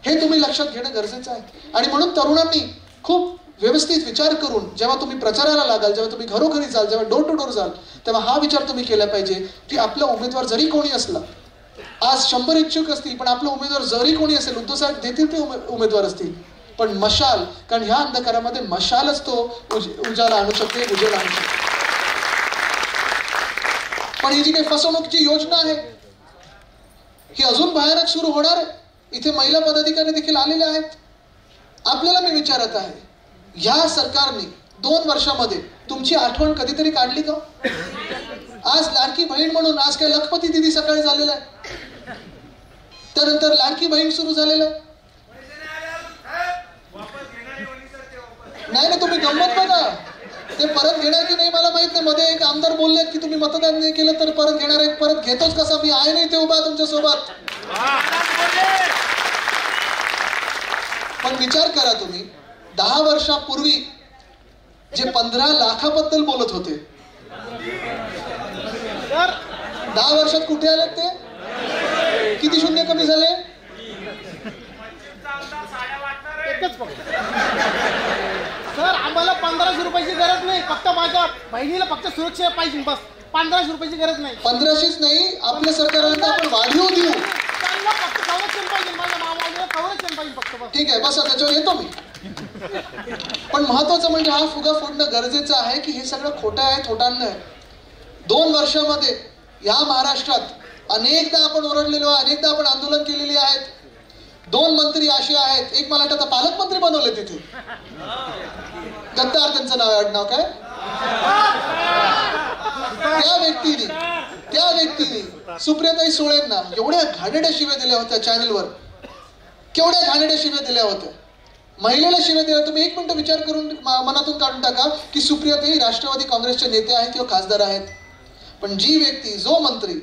हे तुम्ही लक्षात घेणं गरजेचं आहे. आणि म्हणून तरुणांनी खूप व्यवस्थित विचार करून जेव्हा तुम्ही प्रचाराला लागाल, जेव्हा तुम्ही घरोघरी जाल, जेव्हा डोर टू डोर जाल, तेव्हा हा विचार तुम्ही केला पाहिजे की आपला उमेदवार जरी कोणी असला, आज 100 इच्छुक असतील पण आपला उमेदवार जरी कोणी असेल, उद्धव साहेब देतील ते उमेदवार असतील, पण मशाल, कारण ह्या अंधकारामध्ये मशालच तो उजाला आणू शकते, उजेड आणू शकते. पण ही जी काही फसवणुकीची योजना आहे ही अजून भयानक सुरू होणार आहे. इथे महिला पदाधिकारी देखील आलेले आहेत. आपल्याला मी विचारत आहे, ह्या सरकारने 2 वर्षामध्ये तुमची आठवण कधीतरी काढली का? आज लाडकी बहीण म्हणून आज काय लखपती दिदी सकाळी झालेला आहे, त्यानंतर लाडकी बहीण सुरू झालेलं आहे. नाही, तुम्ही गंमत बघा, ते परत घेणार की नाही मला माहित नाही. मध्ये एक आमदार बोलले की तुम्ही मतदान नाही केलं तर परत घेणार आहे. परत घेतोच कसा? मी आहे नाही ते उभा तुमच्या सोबत. पण विचार करा तुम्ही, 10 वर्षापूर्वी जे 15 लाखाबद्दल बोलत होते, 10 वर्षात कुठे आले ते? किती शून्य कमी झाले? सर, आम्हाला 1500 रुपयाची गरज नाही, फक्त माझ्या बहिणीला फक्त सुरक्षा पाहिजे, बस 1500 रुपयाची गरज नाही. 1500च नाही, आपल्या सरकारला आपण वाढीव देऊ. त्यांना फक्त संरक्षण पाहिजे, माझ्या मामाला संरक्षण पाहिजे फक्त, बस. ठीक आहे, बस त्याच्यावर येतो मी. पण महत्वाचं म्हणजे हा फुगा फोडणं गरजेचं आहे की हे सगळं खोटं आहे, थोटांना आहे. 2 वर्षामध्ये या महाराष्ट्रात अनेकदा आपण ओरडलेलो, अनेकदा आपण आंदोलन केलेली आहेत. 2 मंत्री असे आहेत, एक मला वाटतं पालकमंत्री बनवले तिथे, गद्दार त्यांचं नाव आहे, आडनाव काय? त्या व्यक्तीने सुप्रियाताई सुळेंना एवढ्या घाणेरड्या शिव्या दिल्या होत्या चॅनलवर, केवढ्या घाणेरड्या शिव्या दिल्या होत्या. महिलेला शिव्या दिल्या. तुम्ही 1 मिनिट विचार करून मनातून काढून टाका की सुप्रियाताई राष्ट्रवादी काँग्रेसचे नेते आहेत किंवा खासदार आहेत, पण जी व्यक्ती, जो मंत्री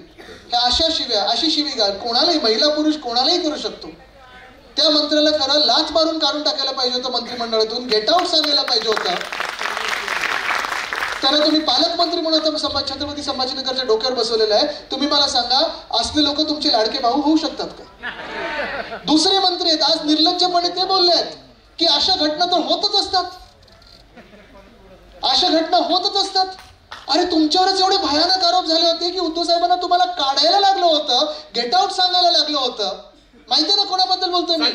ह्या अशी शिवीगाळ कोणालाही, महिला पुरुष कोणालाही करू शकतो, त्या मंत्र्याला खरं लाच मारून काढून टाकायला पाहिजे होतं मंत्रिमंडळातून, गेट आउट सांगायला पाहिजे होतं. त्याला तुम्ही पालकमंत्री म्हणून छत्रपती संभाजीनगरच्या डोक्यावर बसवलेलं आहे. तुम्ही मला सांगा, असले लोक तुमचे लाडके भाऊ होऊ शकतात का? दुसरे मंत्री आहेत, आज निर्लज्जपणे ते बोलले आहेत की अशा घटना तर होतच असतात, अशा घटना होतच असतात. अरे, तुमच्यावरच एवढे भयानक आरोप झाले होते की उद्धव साहेबांना तुम्हाला काढायला लागलं होतं, गेट आउट सांगायला लागलं होतं. माहितीये ना कोणाबद्दल बोलतोय मी?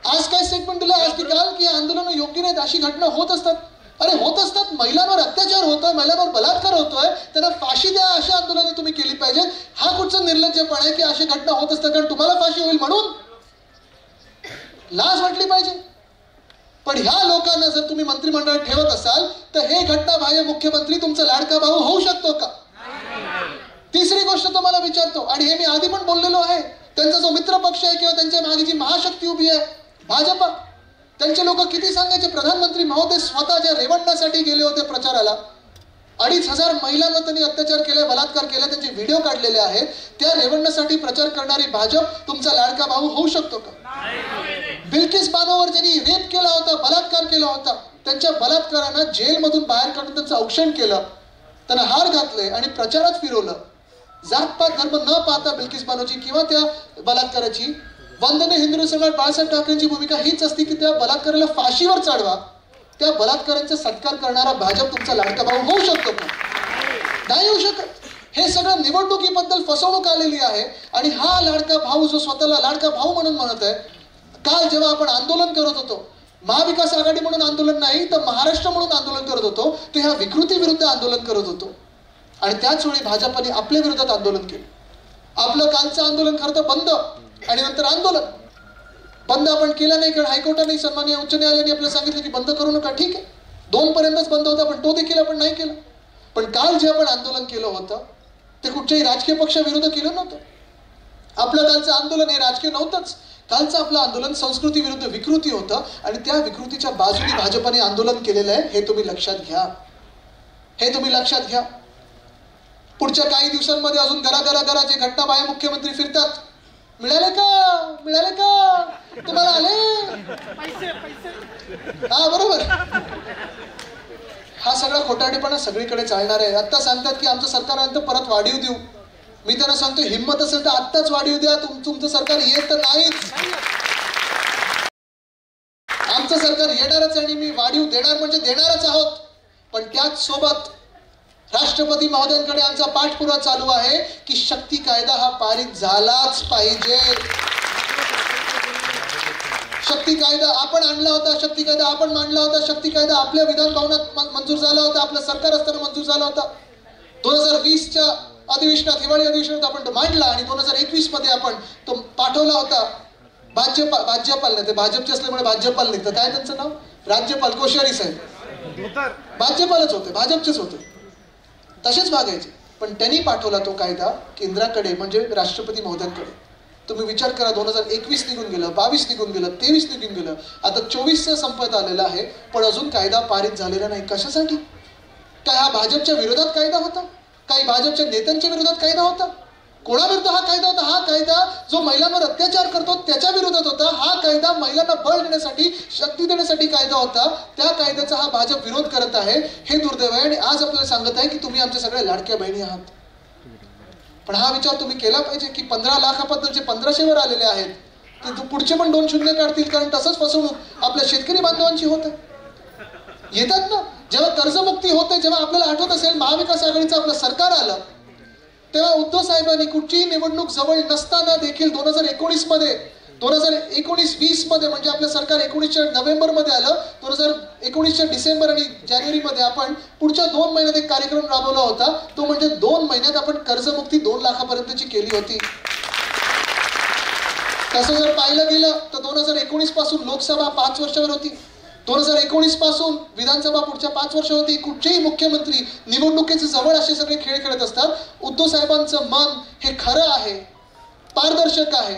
आज काय स्टेटमेंट दिलं आज की काल की आंदोलन योग्य नाहीत, अशी घटना होत असतात. अरे, होत असतात. महिलांवर अत्याचार होतोय, महिलांवर बलात्कार होतोय, त्यांना फाशी द्या, अशा आंदोलन तुम्ही केली पाहिजे. हा कुठचा निर्लज्जपणा आहे की अशी घटना होत असतात कारण तुम्हाला फाशी होईल म्हणून? लाज वाटली पाहिजे. पण ह्या लोकांना जर तुम्ही मंत्रिमंडळात ठेवत असाल तर हे घटनाबाह्य मुख्यमंत्री तुमचा लाडका भाऊ होऊ शकतो का? तिसरी गोष्ट तुम्हाला विचारतो, आणि हे मी आधी पण बोललेलो आहे, त्यांचा जो मित्र पक्ष आहे किंवा त्यांच्या मागे जी महाशक्ती उभी आहे भाजपा, त्यांचे लोक किती सांगायचे, प्रधानमंत्री महोदय स्वतः ज्या रेवण्णासाठी गेले होते प्रचाराला, 2500 महिलांना त्यांनी अत्याचार केलाय, बलात्कार केला, त्यांचे व्हिडिओ काढलेले आहेत, त्या रेवण्णासाठी प्रचार करणारी भाजप तुमचा लाडका भाऊ होऊ शकतो का? बिल्किस बानोवर ज्यांनी रेप केला होता, बलात्कार केला होता, त्यांच्या बलात्कारांना जेलमधून बाहेर काढून त्यांचं औक्षण केलं, त्यांना हार घातले आणि प्रचारात फिरवलं. जातपात धर्म न पाहता बिल्किस बानोची किंवा त्या बलात्काराची, वंदनीय हिंदू सम्राट बाळासाहेब ठाकरेंची भूमिका हीच असते की त्या बलात्काराला फाशीवर चढवा. त्या बलात्कारांचा सत्कार करणारा भाजप तुमचा लाडका भाऊ होऊ शकतो का? नाही होऊ शकत. हे सगळं निवडणुकीबद्दल फसवणूक आलेली आहे. आणि हा लाडका भाऊ जो स्वतःला लाडका भाऊ म्हणून म्हणत आहे, काल जेव्हा आपण आंदोलन करत होतो, महाविकास आघाडी म्हणून आंदोलन नाही तर महाराष्ट्र म्हणून आंदोलन करत होतो, ते ह्या विकृती विरुद्ध आंदोलन करत होतो. आणि त्याच वेळी भाजपने आपल्या विरोधात आंदोलन केलं. आपलं कालचं आंदोलन खरं तर बंद आणि नंतर आंदोलन बंद आपण केलं नाही, कारण हायकोर्टाने, सन्माननीय उच्च न्यायालयाने आपल्याला सांगितलं की बंद करू नका. ठीक आहे, 2 पर्यंतच बंद होता, पण तो देखील आपण नाही केलं. पण काल जे आपण आंदोलन केलं होतं ते कुठच्याही राजकीय पक्षाविरुद्ध केलं नव्हतं. आपलं कालचं आंदोलन हे राजकीय नव्हतंच. कालचं आपलं आंदोलन संस्कृती विरुद्ध विकृती होतं आणि त्या विकृतीच्या बाजूने भाजपने आंदोलन केलेलं आहे. हे तुम्ही लक्षात घ्या, हे तुम्ही लक्षात घ्या. पुढच्या काही दिवसांमध्ये अजून घराघरा जे घटनाबाह्य मुख्यमंत्री फिरतात, मिळाले का तुम्हाला आले पैसे पैसे हा बरोबर. हा सगळा खोटारडेपणा सगळीकडे चालणार आहे. आता सांगतात की आमचं सरकार परत वाढीव देऊ. मी त्यांना सांगतो हिंमत असेल तर आत्ताच वाढीव द्या. तुमचं सरकार येत तर नाहीच. आमचं सरकार येणारच आणि मी वाढीव देणार म्हणजे देणारच आहोत. पण त्याच सोबत राष्ट्रपती महोदयांकडे आमचा पाठपुरावा चालू आहे की शक्ती कायदा हा पारित झालाच पाहिजे. शक्ती कायदा आपण आणला होता, शक्ती कायदा आपण मांडला होता, शक्ती कायदा आपल्या विधान भवनात मंजूर झाला होता, आपलं सरकार असताना मंजूर झाला होता. 2020च्या अधिवेशनात, हिवाळी अधिवेशनात आपण तो मांडला आणि 2021 मध्ये आपण तो पाठवला होता. भाजपाल नाही, ते भाजपचे असल्यामुळे भाजपाल निघतं. काय त्यांचं नाव? राज्यपाल कोश्यारी साहेब. भाजपालच होते, भाजपचेच होते. तसेच वागायचे. पण त्यांनी पाठवला तो कायदा केंद्राकडे, म्हणजे राष्ट्रपती महोदयांकडे. तुम्ही विचार करा, 2021 निघून गेलं, 22 निघून गेलं, 23 निघून गेलं, आता 24 संपत आलेला आहे, पण अजून कायदा पारित झालेला नाही. कशासाठी? काय हा भाजपच्या विरोधात कायदा होता? काही भाजपच्या नेत्यांच्या विरोधात कायदा होता? कोणाविरुद्ध हा कायदा होता? हा कायदा जो महिलांवर अत्याचार करतो त्याच्या विरोधात होता. हा कायदा महिलांना बळ देण्यासाठी, शक्ती देण्यासाठी कायदा होता. त्या कायद्याचा हा भाजप विरोध करत आहे. हे दुर्दैव आहे. आणि आज आपल्याला सांगत आहे की तुम्ही आमच्या सगळ्या लाडक्या बहिणी आहात. पण हा विचार तुम्ही केला पाहिजे की 15 लाखाबद्दलचे 1500 वर आलेले आहेत, ते पुढचे पण 2 शून्य काढतील. कारण तसंच फसवणूक आपल्या शेतकरी बांधवांची होत येतात ना. जेव्हा कर्जमुक्ती होते, जेव्हा आपल्याला आठवत असेल महाविकास आघाडीचं आपलं सरकार आलं, तेव्हा उद्धव साहेबांनी कुठचीही निवडणूक जवळ नसताना देखील 2019 मध्ये, 2019-20 मध्ये, म्हणजे आपलं सरकार 19च्या नोव्हेंबरमध्ये आलं, 2019च्या डिसेंबर आणि जानेवारीमध्ये आपण पुढच्या 2 महिन्यात एक कार्यक्रम राबवला होता. तो म्हणजे 2 महिन्यात आपण कर्जमुक्ती 2 लाखापर्यंतची केली होती. तसं जर पाहिलं गेलं तर 2019 पासून लोकसभा 5 वर्षावर होती, 2019 पासून विधानसभा पुढच्या 5 वर्ष होती. कुठचेही मुख्यमंत्री निवडणुकीचे जवळ असे सगळे खेळ खेळत असतात. उद्धव साहेबांचं मन हे खरं आहे, पारदर्शक आहे.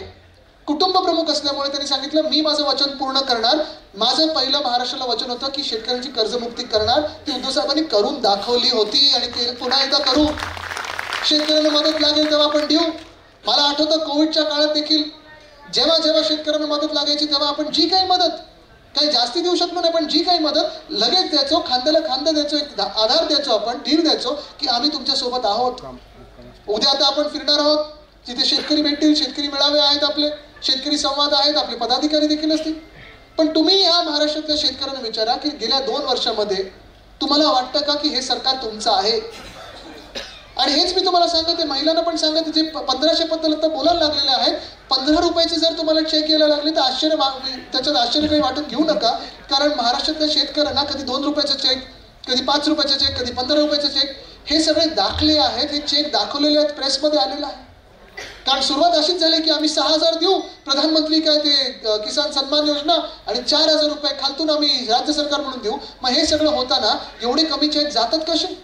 कुटुंब प्रमुख असल्यामुळे त्यांनी सांगितलं मी माझं वचन पूर्ण करणार. माझं पहिलं महाराष्ट्राला वचन होतं की शेतकऱ्यांची कर्जमुक्ती करणार. ती उद्धव साहेबांनी करून दाखवली होती आणि ते पुन्हा एकदा करू. शेतकऱ्यांना मदत लागेल तेव्हा आपण देऊ. मला आठवतं कोविडच्या काळात देखील जेव्हा जेव्हा शेतकऱ्यांना मदत लागायची तेव्हा आपण जी काही मदत, काही जास्ती देऊ शकलो नाही, पण जी काही मदत लगेच द्यायचो, खांद्याला खांदा द्यायचो, एक आधार द्यायचो, आपण धीर द्यायचो की आम्ही तुमच्या सोबत आहोत. उद्या आता आपण फिरणार आहोत, जिथे शेतकरी भेटतील, शेतकरी मेळावे आहेत, आपले शेतकरी संवाद आहेत, आपले पदाधिकारी देखील असतील. पण तुम्ही या महाराष्ट्रातल्या शेतकऱ्यांना विचारा की गेल्या 2 वर्षामध्ये तुम्हाला वाटतं का की हे सरकार तुमचं आहे? आणि हेच मी तुम्हाला सांगते, महिलांना पण सांगते, जे 1500 बद्दल आता बोलायला लागलेले आहेत, 15 रुपयाचे जर तुम्हाला चेक यायला लागले तर त्याच्यात आश्चर्य काही वाटत घेऊ नका. कारण महाराष्ट्रातल्या शेतकऱ्यांना कधी 2 रुपयाचा चेक, कधी 5 रुपयाचा चेक, कधी 15 रुपयाचा चेक, हे सगळे दाखले आहेत, हे चेक दाखवलेले आहेत, प्रेसमध्ये आलेला आहे. कारण सुरुवात अशीच झाली की आम्ही 6000 देऊ, प्रधानमंत्री काय ते किसान सन्मान योजना, आणि 4000 रुपये खालतून आम्ही राज्य सरकार म्हणून देऊ. मग हे सगळं होताना एवढे कमी चेक जातात कसे?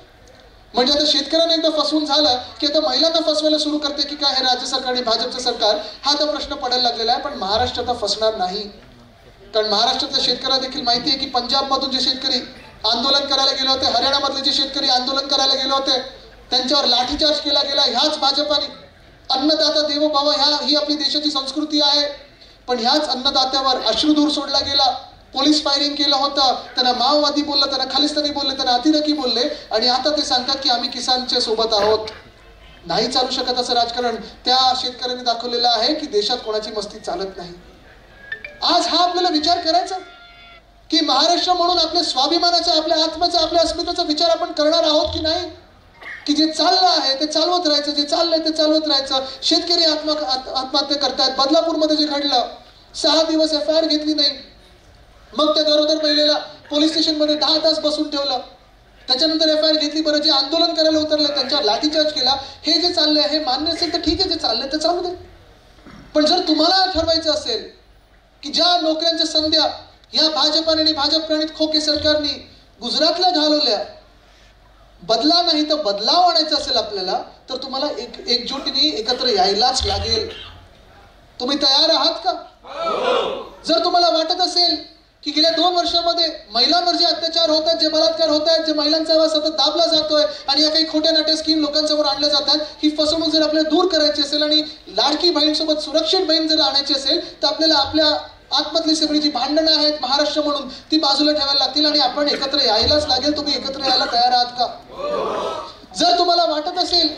म्हणजे आता शेतकऱ्यांना एकदा फसवून झालं की आता महिलांना फसवायला सुरू करते की काय हे राज्य सरकार आणि भाजपचं सरकार, हा आता प्रश्न पडायला लागलेला आहे. पण महाराष्ट्र आता फसणार नाही. कारण महाराष्ट्रातल्या शेतकऱ्यांना देखील माहिती आहे की पंजाबमधून जे शेतकरी आंदोलन करायला गेले होते, हरियाणामधले जे शेतकरी आंदोलन करायला गेले होते, त्यांच्यावर लाठीचार्ज केला गेला ह्याच भाजपाने. अन्नदाता देवो भव ही आपली देशाची संस्कृती आहे, पण ह्याच अन्नदात्यावर अश्रुधूर सोडला गेला. पोलीस फायरिंग केलं होतं, त्यांना माओवादी बोललं, त्यांना खालिस्तानी बोलले, त्यांना अतिरेकी बोलले, आणि आता ते सांगतात की आम्ही किसानच्या सोबत आहोत. नाही चालू शकत असं राजकारण. त्या शेतकऱ्यांनी दाखवलेलं आहे की देशात कोणाची मस्ती चालत नाही. आज हा आपल्याला विचार करायचा की महाराष्ट्र म्हणून आपल्या स्वाभिमानाचा, आपल्या आत्म्याचा, आपल्या अस्मितेचा विचार आपण करणार आहोत की नाही? की जे चाललं आहे ते चालवत राहायचं, जे चाललंय ते चालवत राहायचं. शेतकरी आत्महत्या करतायत. बदलापूरमध्ये जे घडलं, 6 दिवस FIR घेतली नाही, मग त्या गरोदर महिलेला पोलीस स्टेशनमध्ये 10 तास बसून ठेवलं, त्याच्यानंतर FIR घेतली. बरं, जे आंदोलन करायला उतरले त्यांच्यावर लाठीचार्ज केला. हे जे चाललंय हे मान्य असेल तर ठीक आहे, जे चाललंय ते चालू दे. पण जर तुम्हाला ठरवायचं असेल की ज्या नोकऱ्यांच्या संध्या या भाजपाने आणि भाजप प्रणित खोके सरकारने गुजरातला घालवल्या, बदला नाही तर बदलाव आणायचा असेल आपल्याला, तर तुम्हाला एकजुटीने एकत्र यायलाच लागेल. तुम्ही तयार आहात का? जर तुम्हाला वाटत असेल की गेल्या 2 वर्षामध्ये महिलांवर जे अत्याचार होत आहेत, जे बलात्कार होत आहेत, जे महिलांचा आवाज सतत दाबला जातोय आणि या काही खोट्या नाट्या स्कीम लोकांसमोर आणल्या जातात, ही फसवणूक जर आपल्याला दूर करायची असेल आणि लाडकी बहीणसोबत सुरक्षित बहीण जर आणायची असेल तर आपल्याला आपल्या आतमधली सगळी जी भांडणं आहेत महाराष्ट्र म्हणून ती बाजूला ठेवायला लागतील आणि आपण एकत्र यायलाच लागेल. तुम्ही एकत्र यायला तयार आहात का? जर तुम्हाला वाटत असेल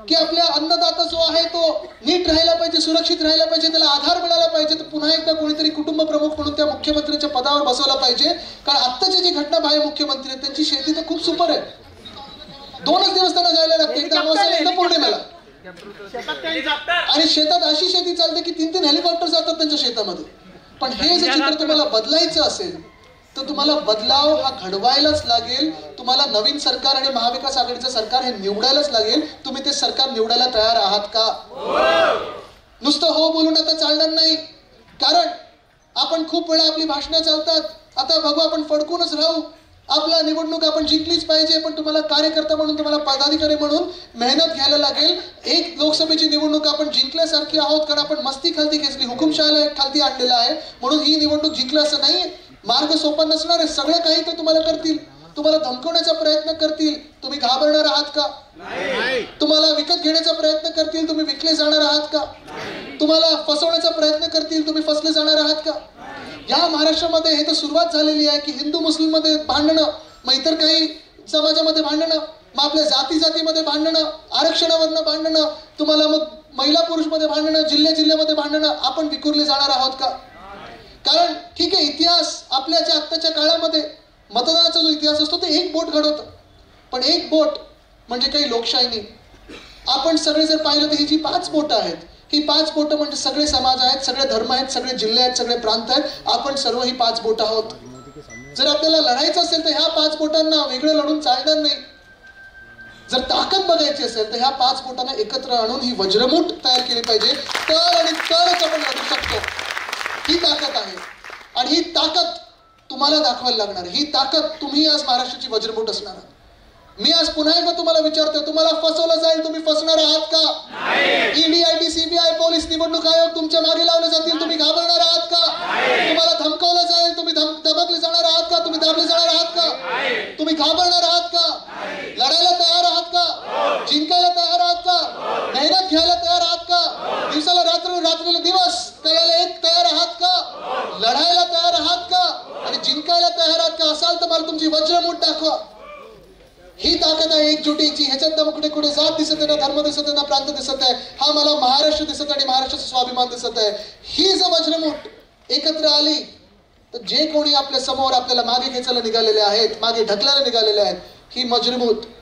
की आपल्या अन्नदाता जो आहे तो नीट राहायला पाहिजे, सुरक्षित राहायला पाहिजे, त्याला आधार मिळाला पाहिजे, तर पुन्हा एकदा कोणीतरी कुटुंब प्रमुख म्हणून त्या मुख्यमंत्र्यांच्या पदावर बसवला पाहिजे. कारण आत्ताची जी घटना बाहेर मुख्यमंत्री आहेत त्यांची शेती तर खूप सुपर आहे. 2च दिवस त्यांना जायला लागते, एकदा अमावास्येला एकदा पौर्णिमेला. आणि शेतात अशी शेती चालते की 3-3 हेलिकॉप्टर जातात त्यांच्या शेतामध्ये. पण हे जर चित्र तुम्हाला बदलायचं असेल तर तुम्हाला बदलाव हा घडवायलाच लागेल. तुम्हाला नवीन सरकार आणि महाविकास आघाडीचं सरकार हे निवडायलाच लागेल. तुम्ही ते सरकार निवडायला तयार आहात का? नुसतं हो बोलून आता चालणार नाही. कारण आपण खूप वेळा आपली भाषणं चालतात, आता बघू आपण फडकूनच राहू, आपला निवडणूक आपण जिंकलीच पाहिजे. पण तुम्हाला कार्यकर्ता म्हणून, तुम्हाला पदाधिकारी म्हणून मेहनत घ्यायला लागेल. एक लोकसभेची निवडणूक आपण जिंकल्यासारखी आहोत कारण आपण मस्ती खालती खेचली, हुकुमशहाला खालती आणलेला आहे म्हणून ही निवडणूक जिंकलं असं नाही. मार्ग सोपा नसणार आहे. सगळं काही ते तुम्हाला करतील, तुम्हाला धमकवण्याचा प्रयत्न करतील. तुम्ही घाबरणार आहात का? तुम्हाला विकत घेण्याचा प्रयत्न करतील, तुम्ही विकले जाणार आहात का? तुम्हाला फसवण्याचा प्रयत्न करतील, तुम्ही फसले जाणार आहात का? या महाराष्ट्रामध्ये हे तर सुरुवात झालेली आहे की हिंदू मुस्लिम मध्ये भांडणं, मग इतर काही समाजामध्ये भांडणं, मग आपल्या जातीमध्ये भांडणं, आरक्षणावरनं भांडणं, तुम्हाला मग महिला पुरुष मध्ये भांडणं, जिल्ह्यामध्ये भांडणं. आपण विखुरले जाणार आहोत का? कारण ठीक आहे, इतिहास आपल्याच्या आत्ताच्या काळामध्ये मतदानाचा जो इतिहास असतो ते एक बोट घडवतं. पण एक बोट म्हणजे काही लोकशाही नाही. आपण सगळे जर पाहिलं तर ही जी 5 बोटं आहेत, ही 5 बोटं म्हणजे सगळे समाज आहेत, सगळे धर्म आहेत, सगळे जिल्हे आहेत, सगळे प्रांत आहेत. आपण सर्व ही 5 बोटं आहोत. जर आपल्याला लढायचं असेल तर ह्या 5 बोटांना वेगळं लढून चालणार नाही. जर ताकद बघायची असेल तर ह्या 5 बोटांना एकत्र आणून ही वज्रमूठ तयार केली पाहिजे. तरच आपण लढू शकतो. ही ताकद आहे आणि ही ताकद तुम्हाला दाखवायला लागणार. ही ताकद तुम्ही आज महाराष्ट्राची वज्रमूठ असणार आहात. मी आज पुन्हा एकदा तुम्हाला विचारतोय, तुम्हाला फसवलं जाईल, तुम्ही फसणार आहात का? ईडी, आयटी, सीबीआय, पोलीस, निवडणूक आयोग तुमच्या मागे लावले जातील, तुम्ही घाबरणार आहात का? तुम्हाला धमकावलं जाईल, तुम्ही दबकले जाणार आहात का? तुम्ही दाबले जाणार आहात का? तुम्ही घाबरणार आहात का? लढायला तयार आहात का? जिंकायला तयार आहात का? मेहनत घ्यायला तयार आहात का? दिवसाला रात्र, रात्रीला दिवस करायला एक तयार आहात का? लढायला तयार आहात का? आणि जिंकायला तयार आहात का? असाल तर मला तुमची वज्रमूठ दाखवा. ही ताकद आहे एकजुटीची. ह्याच्यात ना कुठे कुठे जात दिसत आहे, ना धर्म दिसत आहे, ना प्रांत दिसत आहे. हा मला महाराष्ट्र दिसत आहे आणि महाराष्ट्राचा स्वाभिमान दिसत आहे. ही जर वज्रमूठ एकत्र आली तर जे कोणी आपल्या समोर आपल्याला मागे खेचायला निघालेले आहेत, मागे ढकलायला निघालेले आहेत, ही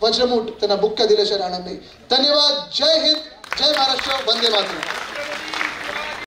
वज्रमूठ त्यांना बुक्क्या दिल्याशिवाय राहणार नाही. धन्यवाद. जय हिंद, जय महाराष्ट्र, वंदे मातरम.